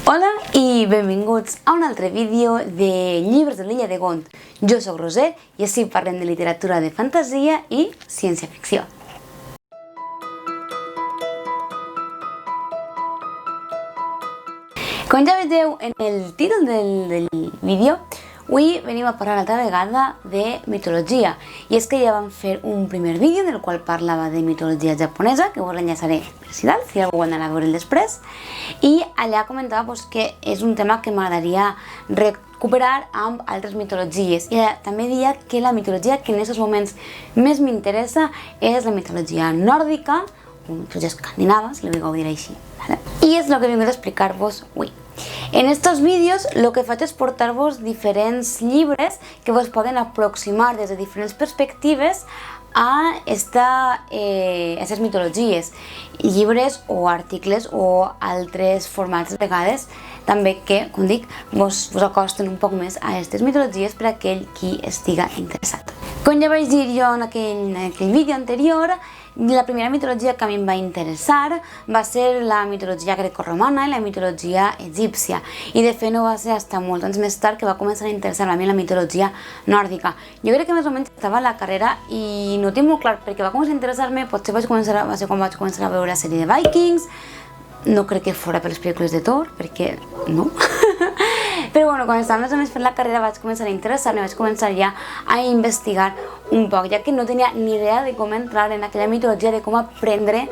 Hola i benvinguts a un altre vídeo de llibres de l'Illa de Gont. Jo sóc Roser i així parlem de literatura de fantasia i ciència-ficció. Com ja veieu en el títol del vídeo, avui venim a parlar altra vegada de mitologia. I és que ja vam fer un primer vídeo en el qual parlava de mitologia japonesa, que us l'enllaçaré si algú ho anarà a veure després. I allà comentava que és un tema que m'agradaria recuperar amb altres mitologies. I també deia que la mitologia que en aquests moments més m'interessa és la mitologia nòrdica, o mitologia escandinava, si ho dir així. I és el que he vingut a explicar-vos avui. En estos vídeos el que faig és portar-vos diferents llibres que vos poden aproximar des de diferents perspectives a aquestes mitologies, llibres o articles o altres formats de vegades també que, com dic, vos acosten un poc més a aquestes mitologies per a aquell qui estiga interessat. Com ja vaig dir jo en aquell vídeo anterior, la primera mitologia que a mi em va interessar va ser la mitologia grecorromana i la mitologia egípcia. I de fet no va ser fins molts anys més tard que va començar a interessar a mi la mitologia nòrdica. Jo crec que més o menys estava a la carrera i no tinc molt clar perquè va començar a interessar-me, potser va ser quan vaig començar a veure la sèrie de Vikings. No crec que fora per les pel·lícules de Thor, perquè no. Però bueno, quan estava més o menys fent la carrera vaig començar a interessar-me, vaig començar ja a investigar un poc, ja que no tenia ni idea de com entrar en aquella mitologia, de com aprendre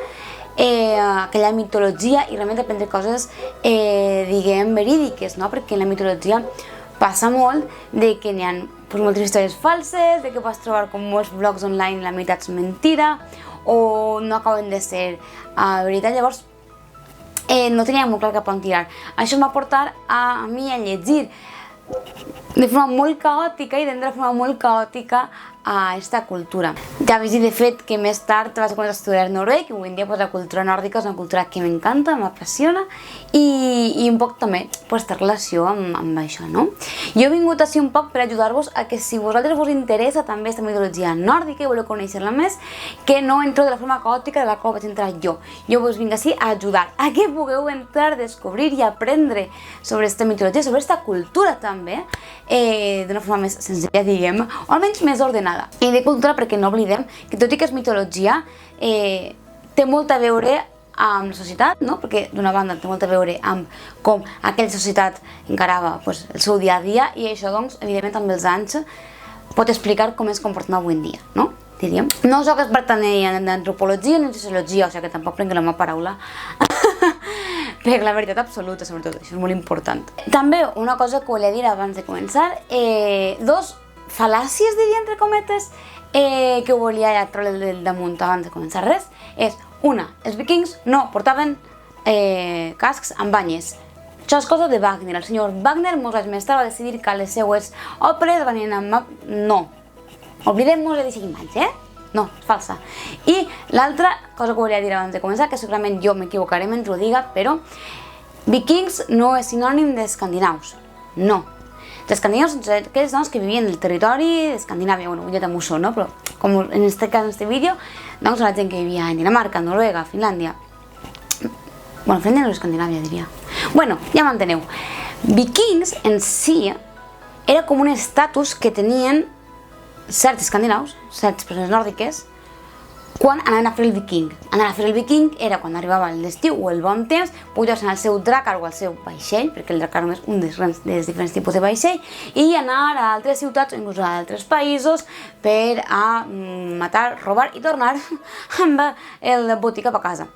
aquella mitologia i realment aprendre coses, diguem, verídiques, no? Perquè en la mitologia passa molt de que n'hi ha moltes històries falses, de que pots trobar com molts blogs online la meitat és mentira o no acaben de ser veritat. Llavors no tenia molt clar cap on tirar. Això em va portar a mi a llegir de forma molt caòtica i d'entrar de forma molt caòtica a aquesta cultura. Ja vaig dir de fet que més tard vaig començar a estudiar noruec i avui en dia la cultura nòrdica és una cultura que m'encanta, m'apassiona i un poc també té relació amb això, no? Jo he vingut així un poc per ajudar-vos a que si a vosaltres us interessa també aquesta mitologia nòrdica i voleu conèixer-la més, que no entro de la forma caòtica de la qual vaig entrar jo. Jo vos vinc així a ajudar a que pugueu entrar, descobrir i aprendre sobre aquesta mitologia, sobre aquesta cultura també, d'una forma més senzilla, diguem, o almenys més ordenada. I de cultura perquè no oblidem que tot i que és mitologia té molt a veure amb la societat, no? Perquè d'una banda té molt a veure amb com aquella societat encarava el seu dia a dia i això doncs evidentment amb els anys pot explicar com es comporta avui en dia, no? Diríem. No soc experta ni en antropologia ni en sociologia, o sigui que tampoc prenc la meva paraula per la veritat absoluta, sobretot, això és molt important. També una cosa que volia dir abans de començar, dos fal·làcies, diria, entre cometes, que volia ja treure del damunt abans de començar res, és una, els vikings no portaven cascs amb banyes. Això és cosa de Wagner. El senyor Wagner, molts anys més tard, va decidir que les seues òperes venien amb... No. Oblidem-nos de dir anys, No, és falsa. I l'altra cosa que volia dir abans de començar, que segurament jo m'equivocaré mentre ho diga, però vikings no és sinònim d'escandinaus. No. Els escandinaus són aquells dones que vivien en el territori d'Escandinàvia. Bueno, jo també ho són, no? Però com en aquest cas, en aquest vídeo, doncs la gent que vivia en Dinamarca, Noruega, Finlàndia. Bueno, Finlàndia no és Escandinàvia, diria. Bueno, ja m'enteneu. Vikings en si era com un estatus que tenien certs escandinaus, certes persones nòrdiques, quan anaven a fer el viking. Anar a fer el viking era quan arribava l'estiu o el bon temps, pujar-se al seu dracar o al seu vaixell, perquè el dracar només és un dels diferents tipus de vaixell, i anar a altres ciutats o inclús a altres països per a matar, robar i tornar amb el botí cap a casa.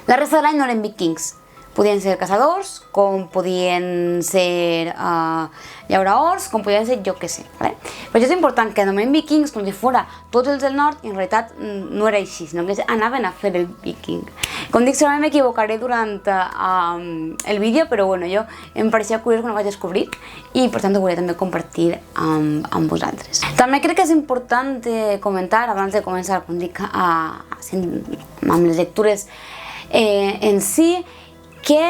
La resta de l'any no eren vikings. Podien ser caçadors, com podien ser llauraors, com podien ser jo què sé. Per això és important que anomenem vikings com si fos tots els del nord i en realitat no era així, sinó que anaven a fer el viking. Com dic, segurament m'equivocaré durant el vídeo, però bueno, jo em pareixia curiós quan ho vaig descobrir i per tant ho volia també compartir amb vosaltres. També crec que és important comentar, abans de començar, com dic, amb les lectures en si, que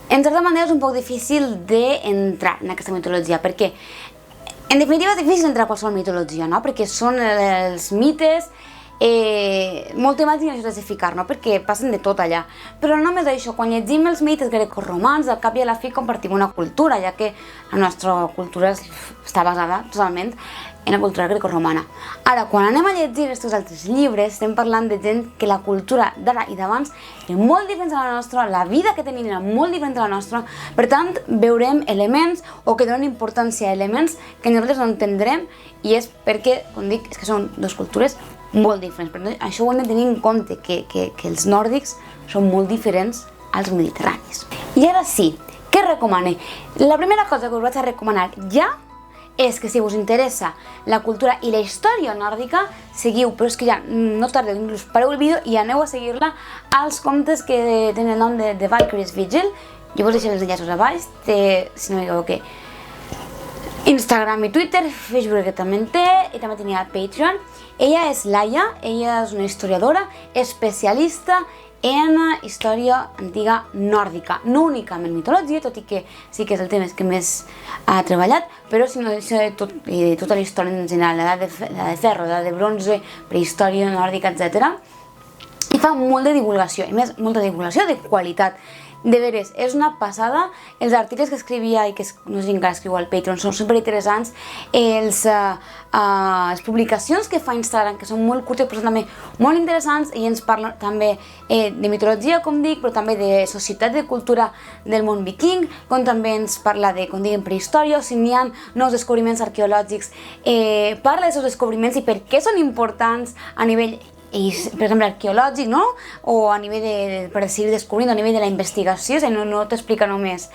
en certa manera és un poc difícil d'entrar en aquesta mitologia, perquè en definitiva és difícil entrar a qualsevol mitologia, no? Perquè són els mites molta imatge i classificar, no? Perquè passen de tot allà. Però no només això, quan llegim els mites grecorromans, al cap i a la fi compartim una cultura, ja que la nostra cultura està basada totalment en la cultura grecorromana. Ara, quan anem a llegir aquests altres llibres, estem parlant de gent que la cultura d'ara i d'abans és molt diferent a la nostra, la vida que tenim era molt diferent a la nostra, per tant, veurem elements o que donen importància a elements que nosaltres no entendrem i és perquè, com dic, és que són dues cultures molt diferents. Per tant, això ho hem de tenir en compte, que els nòrdics són molt diferents als mediterranis. I ara sí, què recomane? La primera cosa que us vaig a recomanar ja és que si us interessa la cultura i la història nòrdica, seguiu, però és que ja no tardeu, inclús pareu el vídeo i aneu a seguir-la als comptes que tenen el nom de Valkyrie's Vigil. Jo vos deixaré els enllaços a baix, si no m'equivoco, Instagram i Twitter, Facebook que també en té, i també tenia Patreon. Ella és Laia, ella és una historiadora especialista en història antiga nòrdica, no únicament mitologia, tot i que sí que és el tema que més ha treballat, però sinó tota la història en general, l'edat de ferro, l'edat de bronze, prehistòria nòrdica, etc. I fa molt de divulgació, i més, molta divulgació de qualitat. De veres, és una passada. Els articles que escrivia i que no sé si encara escriu al Patreon són superinteressants. Les publicacions que fa a Instagram, que són molt curtes però són també molt interessants, i ens parla també de mitologia, com dic, però també de societat, de cultura del món viking, com també ens parla de, com diguem, prehistòria, si n'hi ha nous descobriments arqueològics, parla de aquests descobriments i per què són importants a nivell, per exemple, arqueològic, no? O a nivell per seguir descobrint, a nivell de la investigació, no t'explica només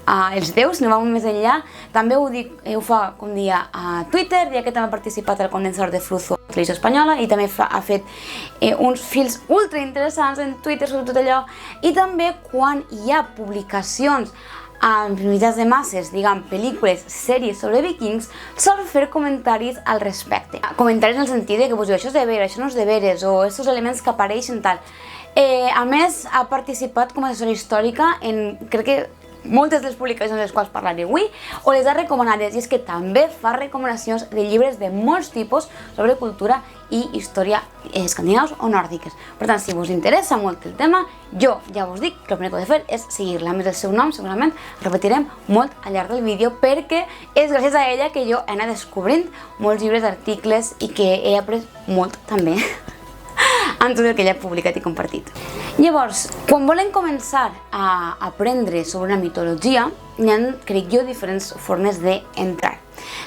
els déus, no va més enllà. També ho fa, com dia, a Twitter, ja que també ha participat al condensador de Fluzo de Televisió Espanyola, i també ha fet uns fils ultra interessants en Twitter sobre tot allò. I també quan hi ha publicacions en mitjans de masses, diguem, pel·lícules, sèries sobre vikings, sol fer comentaris al respecte. Comentaris en el sentit de que vos diu, això és de veres, això no és de veres, o aquests elements que apareixen, tal. A més, ha participat com a assessora històrica en, crec que, moltes de les publicacions de les quals parlaré avui, o les ha recomanades, i és que també fa recomanacions de llibres de molts tipus sobre cultura i història escandinaus o nòrdiques. Per tant, si vos interessa molt el tema, jo ja vos dic que el primer que heu de fer és seguir-la. A més, el seu nom segurament repetirem molt al llarg del vídeo, perquè és gràcies a ella que jo he anat descobrint molts llibres, articles, i que he après molt també en tot el que ella ha publicat i compartit. Llavors, quan volem començar a aprendre sobre una mitologia, hi ha, crec jo, diferents formes d'entrar.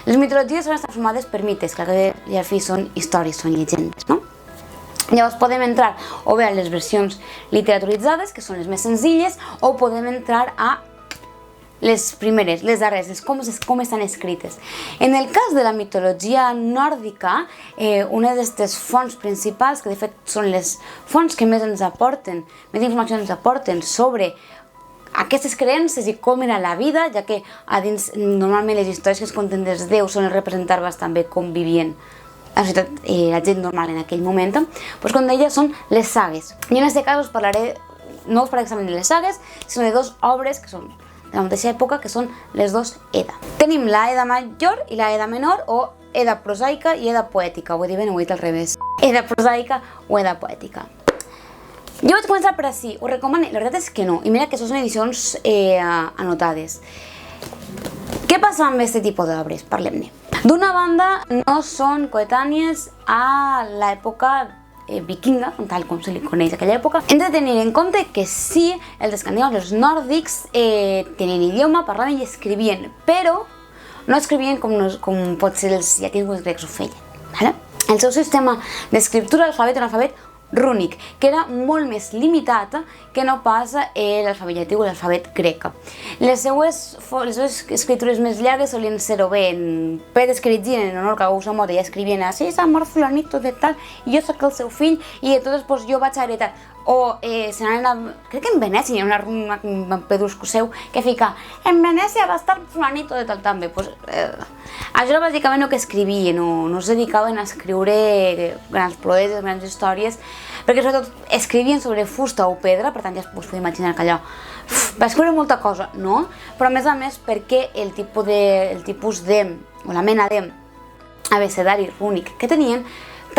Les mitologies són estan formades per mites, que al fi són històries, són llegendes, no? Llavors podem entrar o bé a les versions literaturitzades, que són les més senzilles, o podem entrar a les primeres, les darreres, com estan escrites. En el cas de la mitologia nòrdica, una d'aquestes fonts principals, que de fet són les fonts que més ens aporten, més informació ens aporten sobre aquestes creences i com era la vida, ja que a dins normalment les històries que es conten dels déus són representar bastant bé com vivien la societat, la gent normal en aquell moment, doncs com deia són les sagues. I en aquest cas us parlaré, no us parlaré exactament de les sagues, sinó de dues obres que són de la mateixa època, que són les dues Edda. Tenim la Edda Major i la Edda Menor, o Edda prosaica i Edda poètica. Ho he dit ben, ho he dit al revés. Edda prosaica o Edda poètica. Jo vaig començar per així, ho recomano, la veritat és que no, i mira que són edicions anotades. Què passa amb aquest tipus d'obres? Parlem-ne. D'una banda, no són coetànies a l'època vikinga, tal com se li coneix a aquella època. Hem de tenir en compte que sí, els escandinaus, els nòrdics, tenien idioma, parlaven i escrivien, però no escrivien com pot ser els llatins o els grecs ho feien. El seu sistema d'escriptura, l'alfabet, era un alfabet rúnic, que era molt més limitat que no pas l'alfabet llatí o l'alfabet grec. Les seues escritures més llargues solien ser o bé en pedra escrits en honor que algú s'ha mort i ja escrivien així, s'ha mort fulanito de tal, i jo soc el seu fill, i llavors jo vaig heretar. O crec que en Venècia hi ha un pedrusco seu que fica en Venècia va estar fulanito de tal també. Això era bàsicament el que escrivien, no es dedicaven a escriure grans proeses, grans històries, perquè sobretot escrivien sobre fusta o pedra, per tant ja us podeu imaginar que allò va escriure molta cosa, no? Però a més perquè el tipus de, o la mena de abecedari rúnic que tenien,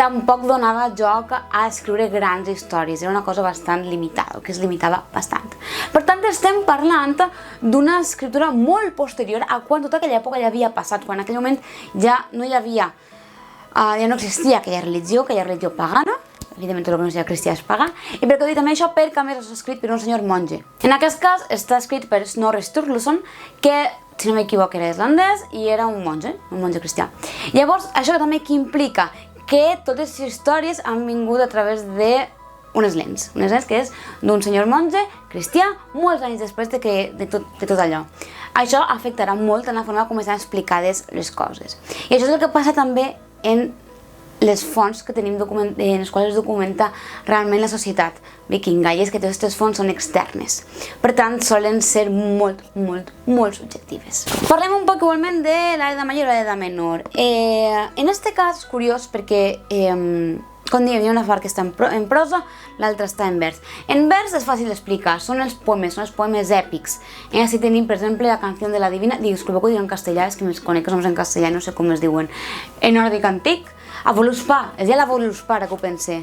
tampoc donava joc a escriure grans històries, era una cosa bastant limitada, que es limitava bastant. Per tant, estem parlant d'una escriptura molt posterior a quan tota aquella època ja havia passat, quan en aquell moment ja no hi havia, ja no existia aquella religió pagana, evidentment tot el que no sigui cristià és pagà, i perquè ho dic també això perquè a més està escrit per un senyor monge. En aquest cas està escrit per Snorri Sturluson, que si no m'equivoco era islandès i era un monge cristià. Llavors, això també que implica que totes les històries han vingut a través d'unes lents que és d'un senyor monge cristià molts anys després de tot allò. Això afectarà molt en la forma com estan explicades les coses. I això és el que passa també en les fonts que tenim en les quals es documenta realment la societat vikinga, i és que totes aquestes fonts són externes. Per tant, solen ser molt subjectives. Parlem un poc igualment de l'Edat Major i l'Edat Menor. En aquest cas és curiós perquè, com diem, hi ha una part que està en prosa, l'altra està en vers. En vers és fàcil d'explicar, són els poemes èpics. Així tenim, per exemple, la Canción de la Divina, disculpeu que ho dic en castellà, és que més conec que som en castellà, no sé com es diuen, en nòrdic antic, a Völuspá, és ja la Völuspá, ara que ho pense.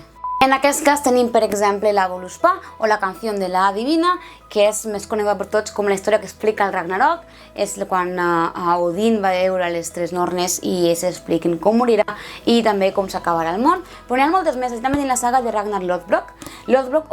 En aquest cas tenim, per exemple, la Völuspá o la Canción de la Divina, que és més coneguda per tots com la història que explica el Ragnarok, és quan Odin va veure les tres nornes i ells expliquen com morirà i també com s'acabarà el món. Però n'hi ha moltes més, també tenim la saga de Ragnar Lothbrok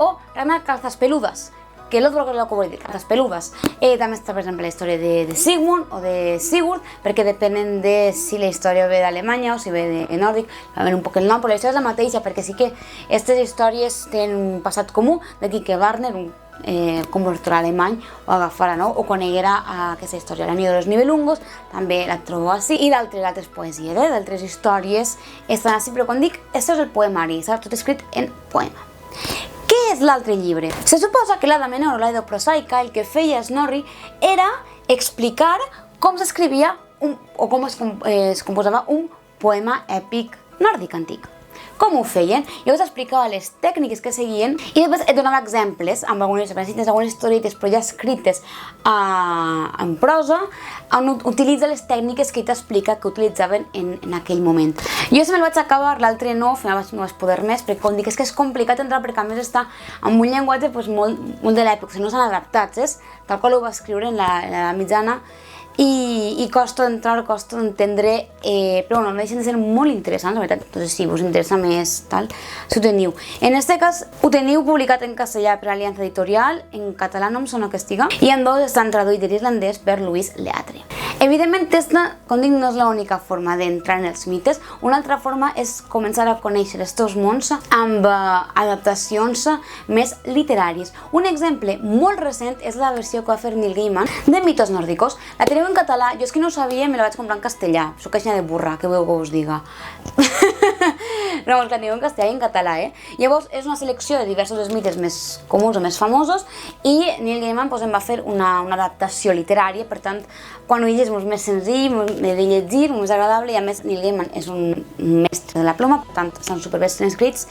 o Ragnar Calzas Peludas, que Lothbrok és el que vol dir, cartes peludes. També està, per exemple, la història de Sigmund o de Sigurd, perquè depenen de si la història ve d'Alemanya o si ve de nòrdic, va haver un poc el nom, però la història és la mateixa, perquè sí que aquestes històries tenen un passat comú, d'aquí que Wagner, un compositor alemany, ho agafara, no? O coneguera aquesta història. La Nido de los Nibelungos també la trobo així, i d'altres poesies, d'altres històries estan així, però quan dic, això és el poemari, tot escrit en poema. Què és l'altre llibre? Se suposa que l'Edat Menor o l'Edat Prosaica el que feia Snorri era explicar com s'escrivia o com es composava un poema èpic nòrdic antic. Com ho feien? Jo us explicava les tècniques que seguien i després et donava exemples amb algunes historietes però ja escrites en prosa on utilitza les tècniques que ell t'explica que utilitzaven en aquell moment. Jo se me'l vaig acabar, l'altre no vaig poder més perquè com dic és que és complicat entrar perquè a més està amb un llenguatge molt de l'època, no s'han adaptat, tal qual ho va escriure en la mitjana i costa d'entrar, costa d'entendre, però no deixen de ser molt interessants, la veritat. Entonces, si us interessa més, tal, si ho teniu. En aquest cas, ho teniu publicat en castellà per Aliança Editorial, en català no em sona que estiga, i en dos estan traduïts de l'islandès per Louis Leatre. Evidentment, aquesta, com dic, no és l'única forma d'entrar en els mites. Una altra forma és començar a conèixer aquests mons amb adaptacions més literàries. Un exemple molt recent és la versió que va fer Neil Gaiman de Mitos Nórdicos. La teniu en català, jo és que no ho sabia, me la vaig comprar en castellà. Soc aixina de burra, què voleu que us diga? No, la teniu en castellà i en català, Llavors, és una selecció de diversos mites més comuns o més famosos i Neil Gaiman en va fer una adaptació literària, per tant, quan ho llegis és més senzill, de llegir, més agradable, i a més Neil Gaiman és un mestre de la ploma, per tant, estan superbé escrits.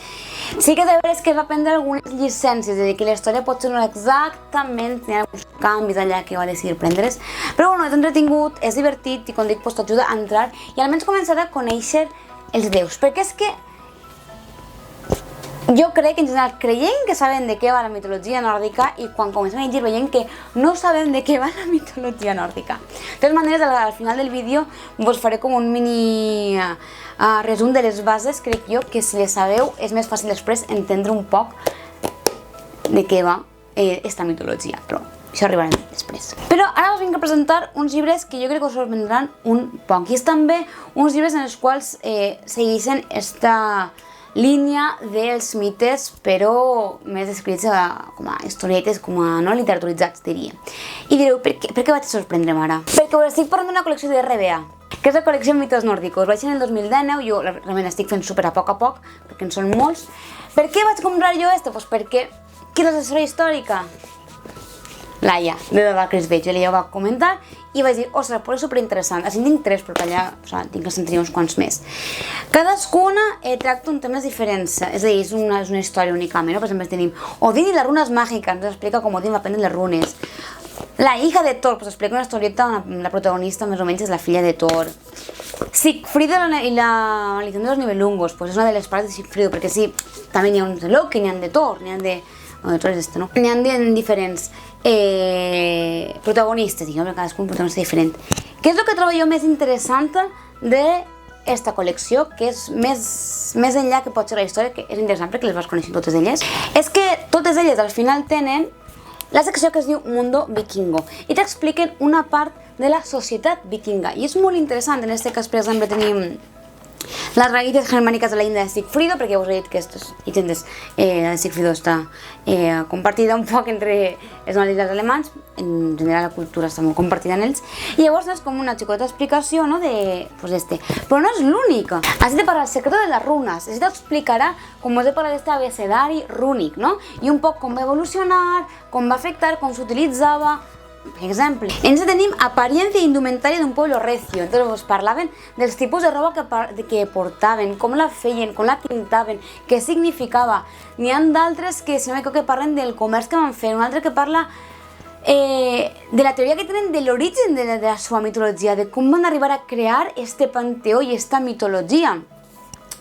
Sí que de veres que va prendre algunes llicències, és a dir, que la història pot ser no exactament, hi ha alguns canvis allà que va decidir prendre's, però bueno, és entretingut, és divertit i com dic, t'ajuda a entrar i almenys començar a conèixer els déus, perquè és que jo crec que en general creiem que sabem de què va la mitologia nòrdica i quan comencem a llegir veiem que no sabem de què va la mitologia nòrdica. De totes maneres, al final del vídeo us faré com un mini resum de les bases, crec jo, que si les sabeu és més fàcil després entendre un poc de què va esta mitologia, però això arribarem després. Però ara us vinc a presentar uns llibres que jo crec que us sorprendran un poc i és també uns llibres en els quals segueixen esta línia dels mites, però més escrits com a historietes, com a no literaturitzats, diria. I direu, per què vaig sorprendre'm ara? Perquè us estic parlant d'una col·lecció de RBA, que és la col·lecció Mitos Nórdicos. Vaig en el 2019, jo realment estic fent super a poc, perquè en són molts. Per què vaig comprar jo esto? Doncs perquè, qui és l'assessora històrica? Laia, de The Darkest Page, ella ho va comentar i vaig dir, ostres, però és superinteressant. Així en tinc tres, perquè allà tinc que sentir uns quants més. Cadascuna tracta un temes diferents, és a dir, és una història únicament. Per exemple, tenim Odin i les runes màgiques, ens explica com Odin va aprendre les runes. La hija de Thor, explica una historieta on la protagonista més o menys és la filla de Thor. Sigfrido y la maldición de los Nibelungos, pues es una de las partes de Sigfrido, perquè sí, també n'hi ha uns de Loki, n'hi ha de Thor, n'hi ha de... Bueno, Thor és este, no? N'hi ha de diferents protagonistes, diguem, cadascun un protagonista diferent. Què és el que trobo jo més interessant d'esta col·lecció, que és més enllà que pot ser la història, que és interessant perquè les vas conèixer totes elles, és que totes elles al final tenen la secció que es diu Mundo Vikingo i t'expliquen una part de la societat vikinga. I és molt interessant, en aquest cas, per exemple, tenim les raíces germàniques de la Índia de Sigfrido, perquè ja us he dit que aquestes llegendes de Sigfrido està compartida un poc entre els nòrdics i els alemans, en general la cultura està molt compartida en ells, i llavors és com una xicota explicació, no, de, pues este. Però no és l'única. Has de parlar el secret de les runes, es t'explicarà com has de parlar d'aquest abecedari rúnic, no? I un poc com va evolucionar, com va afectar, com s'utilitzava. Per exemple, ens tenim apariencia i indumentària d'un poble recio. Entonces us parlaven dels tipus de roba que portaven, com la feien, com la pintaven, què significava. N'hi ha d'altres que, si no m'equivoco, que parlen del comerç que van fer, un altre que parla de la teoria que tenen de l'origen de la seva mitologia, de com van arribar a crear este panteó i esta mitologia.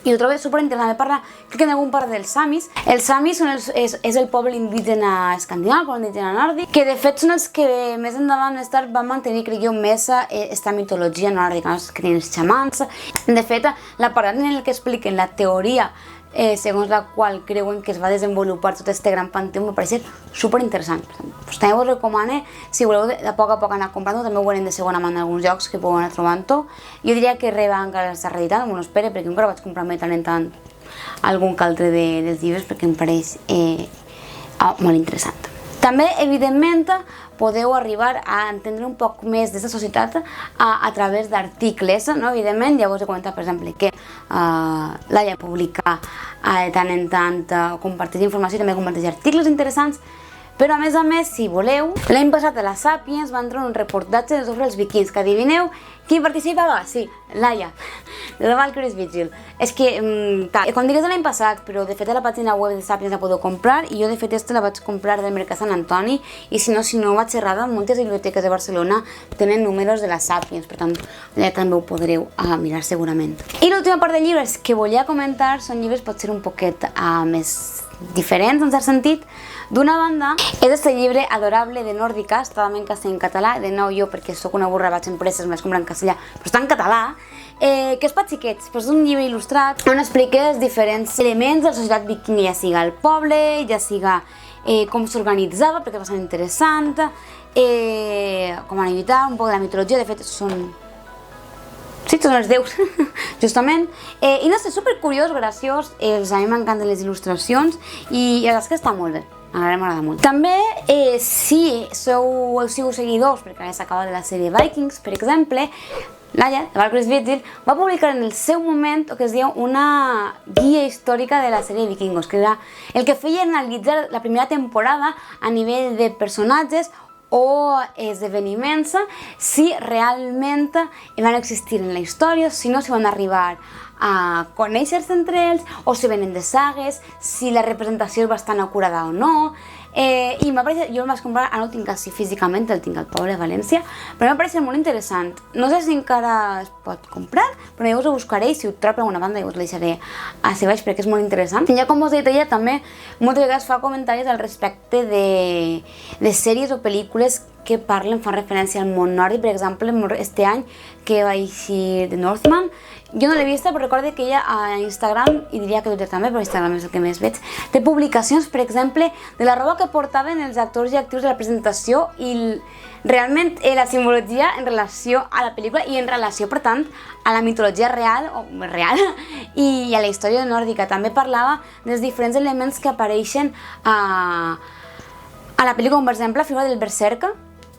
I ho trobo superinteressant. Parla, crec que en algun part dels samis. Els samis és el poble indígena escandinau, el poble indígena nòrdic, que de fet són els que més endavant més tard van mantenir, crec jo, més esta mitologia nòrdica, que tenen els xamans. De fet, la part en el que expliquen la teoria segons la qual creuen que es va desenvolupar tot este gran panteó, me pareix superinteressant. Pues també us recomano, si voleu de poc a poc anar comprant-ho, també ho veurem de segona mà en alguns llocs que podeu anar trobant-ho. Jo diria que Reba encara està reeditat, m'ho espero, perquè encara vaig comprar-me tant en tant algun que altre dels llibres, perquè em pareix molt interessant. També, evidentment, podeu arribar a entendre un poc més d'aquesta societat a través d'articles, no? Evidentment, ja us he comentat, per exemple, que Laia publica de tant en tant, comparteix informació, també comparteix articles interessants, però a més, si voleu, l'any passat a la Sapiens va entrar un reportatge sobre els vikings, que adivineu qui participava? Sí, Laia, de la Valkyrie's Vigil. És que, com digués l'any passat, però de fet a la pàgina web de Sapiens la podeu comprar, i jo de fet la vaig comprar del Mercat Sant Antoni, i si no vaig errada, moltes biblioteques de Barcelona tenen números de la Sapiens, per tant, allà també ho podreu mirar segurament. I l'última part de llibres que volia comentar són llibres potser un poquet més diferents, en cert sentit. D'una banda, és este llibre adorable de Nòrdica, està també en català, de nou jo perquè sóc una burra, vaig a empreses, me les compro en castellà, però està en català, que és per xiquets, però és un llibre il·lustrat on explica els diferents elements de la societat vikinga, ja siga el poble, ja siga com s'organitzava, perquè és bastant interessant, com van lluitar, un poc de la mitologia, de fet són... Sí, són els déus, justament. I no sé, supercuriós, graciós, a mi m'encanten les il·lustracions i la veritat és que està molt bé. M'agrada molt. També, si sigo seguidors, perquè ara s'acaba de la sèrie Vikings, per exemple, Laia, de Valkyrie's Vigil, va publicar en el seu moment el que es diu una guia històrica de la sèrie Vikingos, que era el que feia analitzar la primera temporada a nivell de personatges o esdeveniments, si realment van existir en la història, si no, si van arribar a conèixer-se entre ells, o si venen de sagues, si la representació és bastant acurada o no. I jo el vaig comprar, ara no el tinc així físicament, el tinc al poble de València, però m'ha pareixet molt interessant. No sé si encara es pot comprar, però jo us ho buscaré i si ho trobo per alguna banda jo us la deixaré a baix perquè és molt interessant. I ja com us he dit, ella també moltes vegades fa comentaris al respecte de sèries o pel·lícules que fan referència al món nòrdic. Per exemple, este any que va eixir The Northman, jo no l'he vista, però recordo que ella a Instagram, i diria que Twitter també, però Instagram és el que més veig, té publicacions, per exemple, de la roba que portaven els actors i actrius de la presentació i realment la simbologia en relació a la pel·lícula i en relació, per tant, a la mitologia real i a la història nòrdica. També parlava dels diferents elements que apareixen a la pel·lícula, com per exemple la figura del berserker,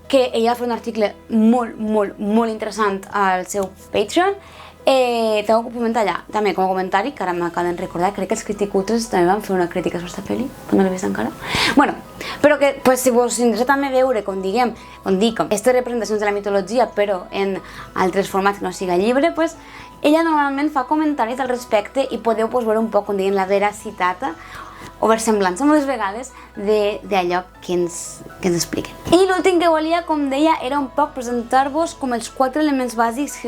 que ella va fer un article molt interessant al seu Patreon. Tengo que comentar allà, també com a comentari, que ara m'acabo de recordar, crec que els Criticutres també van fer una crítica sobre aquesta pel·li, però no l'he vist encara. Bueno, però que si vos interessa també veure, com dic, aquestes representacions de la mitologia, però en altres formats que no siga llibre, ella normalment fa comentaris al respecte i podeu veure un poc, com diguem, la veracitat o versemblança moltes vegades d'allò que ens expliquen. I l'últim que volia, com deia, era un poc presentar-vos com els 4 elements bàsics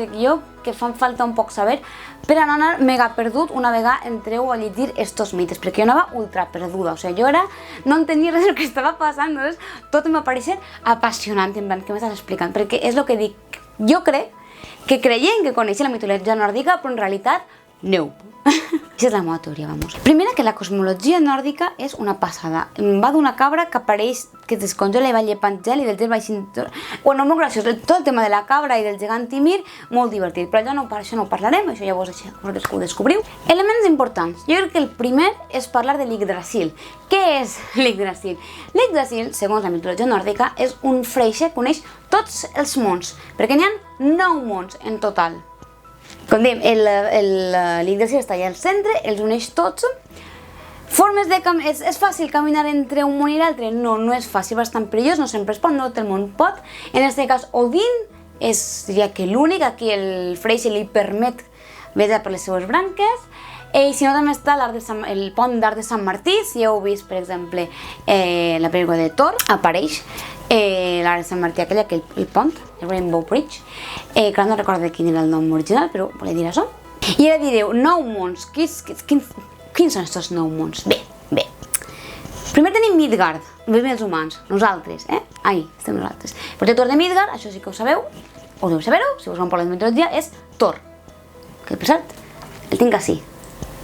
que fan falta un poc saber per a no anar mega perdut una vegada entreu a llegir estos mites, perquè jo anava ultra perduda, o sigui, jo ara no entenia res del que estava passant, doncs tot em va parecer apassionant, en plan, què m'estàs explicant? Perquè és el que dic, jo crec que creient que coneixia la mitologia nòrdica, però en realitat, no. Aquesta és la meva teoria, vamos. Primera, que la cosmologia nòrdica és una passada. Va d'una cabra que apareix, que es descongela i va llepant gel i del gel va eixint... Bueno, molt graciós. Tot el tema de la cabra i del gegant Ymir, molt divertit. Però això no ho parlarem, això ja vosaltres ho descobriu. Elements importants. Jo crec que el primer és parlar de l'Yggdrasil. Què és l'Yggdrasil? L'Yggdrasil, segons la mitologia nòrdica, és un freixe que uneix tots els mons, perquè n'hi ha 9 mons en total. Com dèiem, l'Yggdrasil està allà al centre, els uneix tots. Formes de és fàcil caminar entre un món i l'altre? No, no és fàcil, bastant perillós, no sempre es pot, no tot el món pot. En aquest cas, Odin és, diria que l'únic, aquí el freixe li permet viatjar per les seues branques. I si no, també està el pont d'Arc de Sant Martí, si heu vist, per exemple, la pel·lícula de Thor, apareix l'Arc de Sant Martí, el pont, el Rainbow Bridge, que no recordo quin era el nom original, però volia dir això. I ara direu, 9 mons, quins són aquests 9 mons? Bé. Primer tenim Midgard, els humans, nosaltres, ahí estem nosaltres. El protector de Midgard, això sí que ho sabeu, o deu saber-ho, si us van parlar de mitologia, és Thor, que per cert, el tinc així.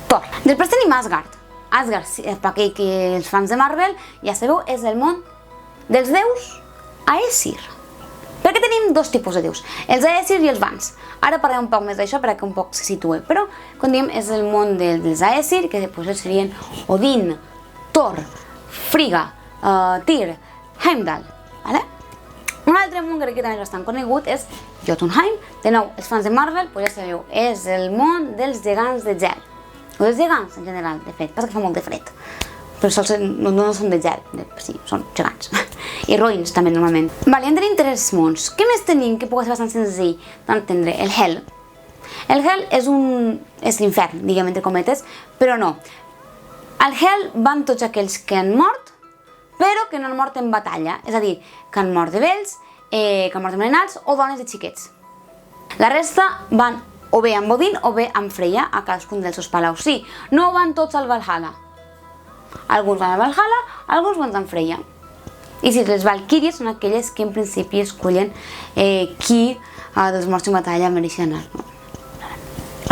Thor. Després tenim Asgard. Asgard, per aquells que els fans de Marvel, ja sabeu, és el món dels déus Aesir. Perquè tenim 2 tipus de déus, els Aesir i els Vans. Ara parlem un poc més d'això perquè un poc se situe, però, com diem, és el món dels Aesir, que després serien Odin, Thor, Frigga, Tyr, Heimdall. Un altre món que també és bastant conegut és Jotunheim. De nou, els fans de Marvel, ja sabeu, és el món dels gegants de gel. O dels gegants, en general, de fet, passa que fa molt de fred. Però no són de gel, sí, són gegants. I roïns, també, normalment. Vale, en tenim 3 mons. Què més tenim que pugui ser bastant senzill d'entendre? El Hel. El Hel és l'infern, diguem, entre cometes, però no. Al Hel van tots aquells que han mort, però que no han mort en batalla. És a dir, que han mort de vells, que han mort de marinals o dones de xiquets. La resta van o bé amb Odin o bé amb Freya a cadascun dels seus palaus. Sí, no van tots al Valhalla. Alguns van al Valhalla, alguns van amb Freya. I sí, les Valquíries són aquelles que en principi escollen qui dels morts en batalla mereixen anar.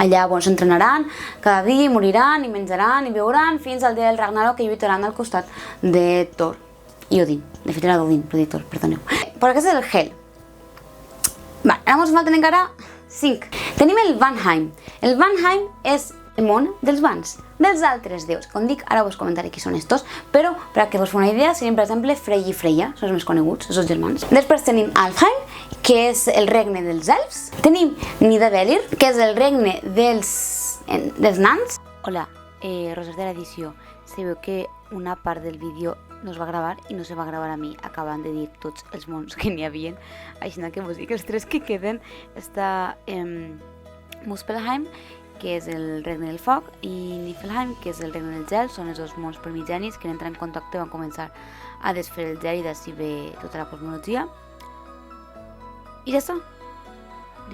Allà s'entrenaran cada dia, i moriran, i menjaran, i beuran, fins al dia del Ragnarok, que lluitaran al costat de Thor i Odin. De fet era d'Odin, però de Thor, perdoneu. Però aquest és el Hel. Ara ens falten encara 5. Tenim el Vanheim. El Vanheim és el món dels Vans, dels altres déus. Com dic, ara vos comentaré qui són estos, però per que vos feu una idea, serien per exemple Frey i Freya, són els més coneguts, els dos germans. Després tenim Alfheim, que és el regne dels elfs. Tenim Nidavellir, que és el regne dels nans. Hola, Rosas de l'edició. Sabeu que una part del vídeo no es va gravar i no se va gravar a mi, acabant de dir tots els mons que n'hi havia. Així que vos dic, els 3 que queden està Muspelheim, que és el regne del foc, i Niflheim, que és el regne del gel. Són els 2 mons primigenis que en entrar en contacte van començar a desfer el gel i d'ací ve tota la cosmologia. I ja està.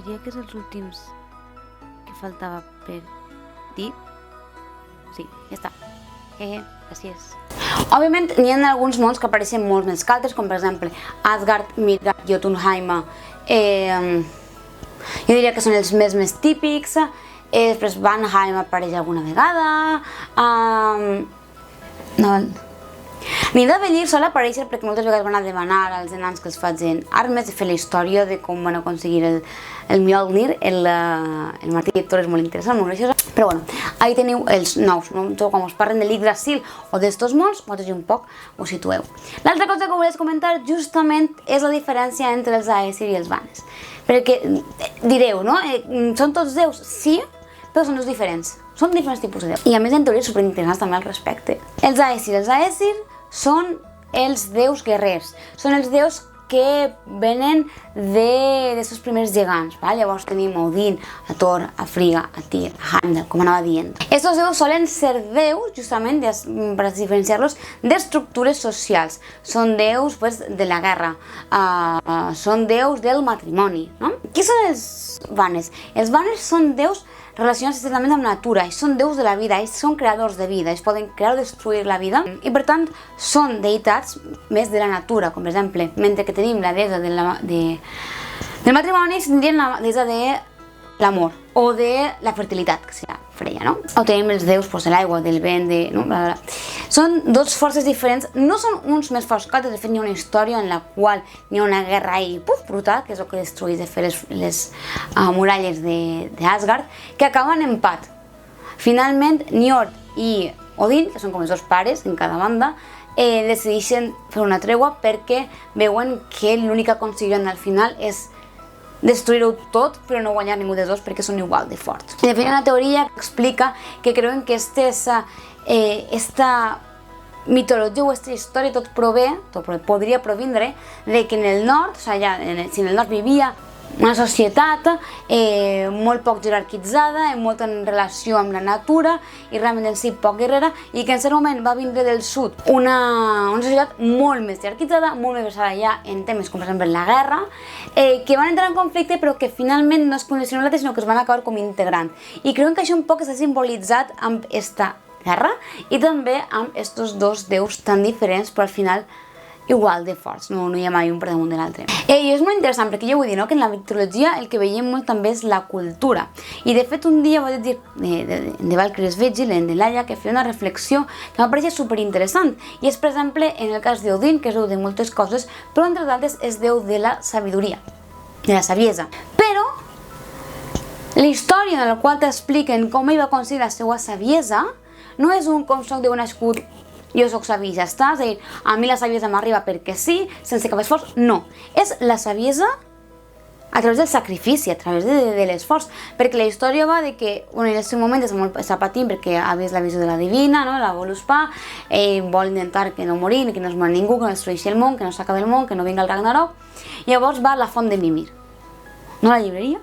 Diria que és els últims que faltava per dir. Sí, ja està. Gràcies. Òbviament, n'hi ha alguns mons que apareixen molts més que altres, com per exemple Asgard, Midgard, Jotunheim. Jo diria que són els més típics. Després Vanheim apareix alguna vegada. Nidavellir sol aparèixer perquè moltes vegades van a demanar als enans que els facin armes, de fer la història de com van aconseguir el Mjolnir, el martell de Thor és molt interessant, molt graciosa. Però bueno, ahí teniu els nous, quan us parlen de l'Yggdrasil o d'estos mons, vosaltres un poc us situeu. L'altra cosa que volia comentar justament és la diferència entre els Aesir i els Vanes. Perquè direu, no? Són tots déus? Sí, però són dos diferents. Són diferents tipus de déus. I a més, en teoria, és superinteressants també al respecte. Els Aesir són els déus guerrers. Són els déus que venen d'aquests primers gegants. Llavors tenim a Odin, a Thor, a Frigga, a Tyr, a Heimdall, com anava dient. Estos déus solen ser déus, justament, per diferenciar-los, d'estructures socials. Són déus de la guerra, són déus del matrimoni. Qui són els Vanir? Els Vanir són déus relacionats estretament amb la natura, ells són déus de la vida, ells són creadors de vida, ells poden crear o destruir la vida i per tant són deïtats més de la natura, com per exemple, mentre que tenim la deessa del matrimoni, tindrien la deessa de l'amor o de la fertilitat, que seria Freya, no? O tenim els déus de l'aigua, del vent, Són dos forces diferents, no són uns més forts que altres, de fet hi ha una història en la qual hi ha una guerra i brutal, que és el que destrueix de fer les muralles d'Asgard, que acaba en empat. Finalment, Njord i Odin, que són com els dos pares en cada banda, decideixen fer una tregua perquè veuen que l'únic que aconseguiran al final és destruir-ho tot, però no guanyar ningú dels dos perquè són igual de forts. De fet, hi ha una teoria que explica que creuen que esta mitologia o aquesta història tot podria provindre de que en el nord, o sigui, si en el nord vivia una societat molt poc jerarquitzada, molt en relació amb la natura i realment en si poc guerrera, i que en cert moment va vindre del sud una societat molt més jerarquitzada, molt més basada ja en temes com per exemple la guerra, que van entrar en conflicte però que finalment no es condicionen sinó que es van acabar com integrant. I creuen que això un poc està simbolitzat amb esta guerra i també amb estos dos déus tan diferents però al final igual de forts, no hi ha mai un per damunt de l'altre. I és molt interessant perquè jo vull dir que en la mitologia el que veiem molt també és la cultura. I de fet un dia vaig dir de Valkyries Vigil, de Laia, que feia una reflexió que m'ha pareixit superinteressant. I és per exemple en el cas d'Odin, que és déu de moltes coses, però entre d'altres és déu de la sabidoria, de la saviesa. Però la història en la qual t'expliquen com ell va aconseguir la seva saviesa no és un com soc de bon escut, jo soc savi i ja està, és a dir, a mi la saviesa m'arriba perquè sí, sense cap esforç, no. És la saviesa a través del sacrifici, a través de l'esforç, perquè la història va de que en aquest moment està patint perquè ha vist la visió de la divina, la Voluspa, vol intentar que no morir, que no es mori ningú, que no destrueixi el món, que no s'acabi el món, que no vingui el Ragnarok, llavors va a la font de Mimir. No a la llibreria,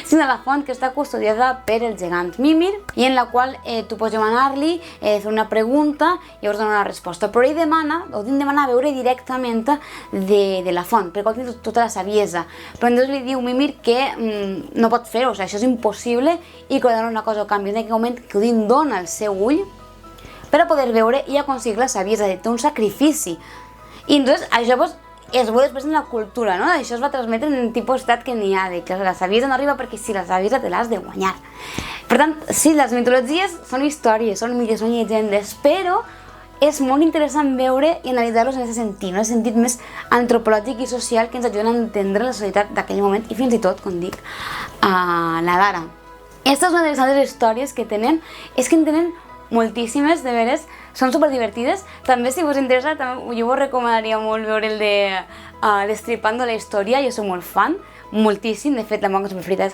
sinó a la font que està custodiada per el gegant Mimir i en la qual tu pots demanar-li, fer una pregunta i llavors donar una resposta. Però ell Odin demana veure directament de la font, perquè té tota la saviesa. Però llavors li diu Mimir que no pot fer-ho, això és impossible i que li dona una cosa a canvi. En aquell moment que Odin dona el seu ull per a poder veure i aconseguir la saviesa, té un sacrifici. I llavors això es veu després en la cultura, no? Això es va transmetre en un tipus d'estat que n'hi ha, de que la saviesa no arriba perquè si la saviesa te l'has de guanyar. Per tant, sí, les mitologies són històries, són mites, són llegendes, però és molt interessant veure i analitzar-los en aquest sentit, en el sentit més antropològic i social que ens ajuden a entendre la societat d'aquell moment i fins i tot, com dic, la d'ara. Aquesta és una de les altres històries que tenen, és que en tenen moltíssimes, de veres, són superdivertides. També, si vos interessa, jo vos recomanaria molt veure el de Destripando la història, jo soc molt fan, moltíssim, de fet la meva cançó preferida és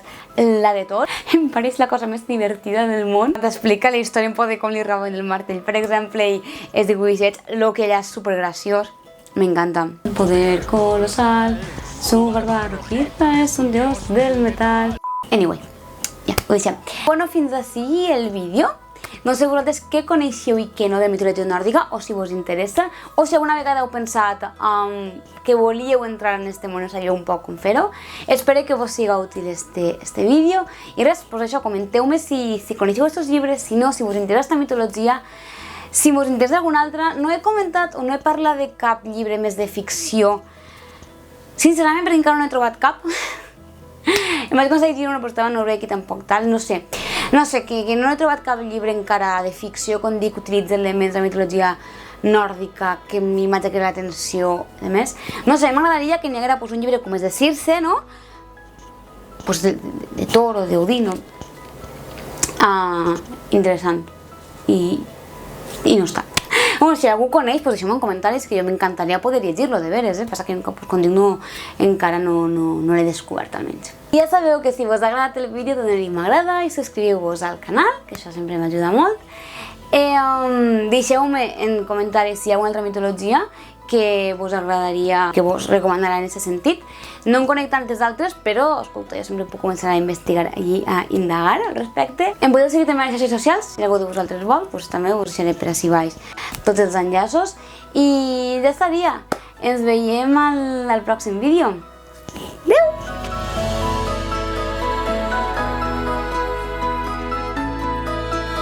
la de Thor, em pareix la cosa més divertida del món. T'explica la història un poc de com li roben el martell, per exemple, i els dibuixets, lo que ella és supergraciós, m'encanta. Poder colosal, su barba rojiza es un dios del metal. Anyway, ja, ho deixem. Bueno, fins ací el vídeo. No sé vosaltres què coneixeu i què no de mitologia nòrdica, o si vos interessa, o si alguna vegada heu pensat que volíeu entrar en este món i sabíeu un poc com fer-ho. Espero que vos siga útil este vídeo. I res, pues això, comenteu-me si coneixeu aquests llibres, si no, si vos interessa esta mitologia, si vos interessa alguna altra. No he comentat o no he parlat de cap llibre més de ficció, sincerament, perquè encara no he trobat cap. Em vaig començar a llegir una, però estava en Noruega i tampoc tal, no sé. No sé, que no he trobat cap llibre encara de ficció, com dic, utilitza elements de mitologia nòrdica que m'ha de crear l'atenció, a més. No sé, m'agradaria que n'hi haguera un llibre com és de Circe, no? De Thor o d'Odin, no? Interessant. I no està. Bueno, si algú coneix, deixeu-me en comentaris que jo m'encantaria poder llegir-lo, de veres, passa que com dic, encara no l'he descobert almenys. Ja sabeu que si vos ha agradat el vídeo doneu-li m'agrada i subscriviu-vos al canal, que això sempre m'ajuda molt. Deixeu-me en comentaris si hi ha alguna altra mitologia que vos agradaria, que vos recomanarà en aquest sentit. No en conec tantes altres, però, escolta, jo sempre puc començar a investigar i a indagar al respecte. Em podeu seguir també a les xarxes socials, si algú de vosaltres vol, doncs també us deixaré per ací baix tots els enllaços. I ja estaria. Ens veiem al pròxim vídeo.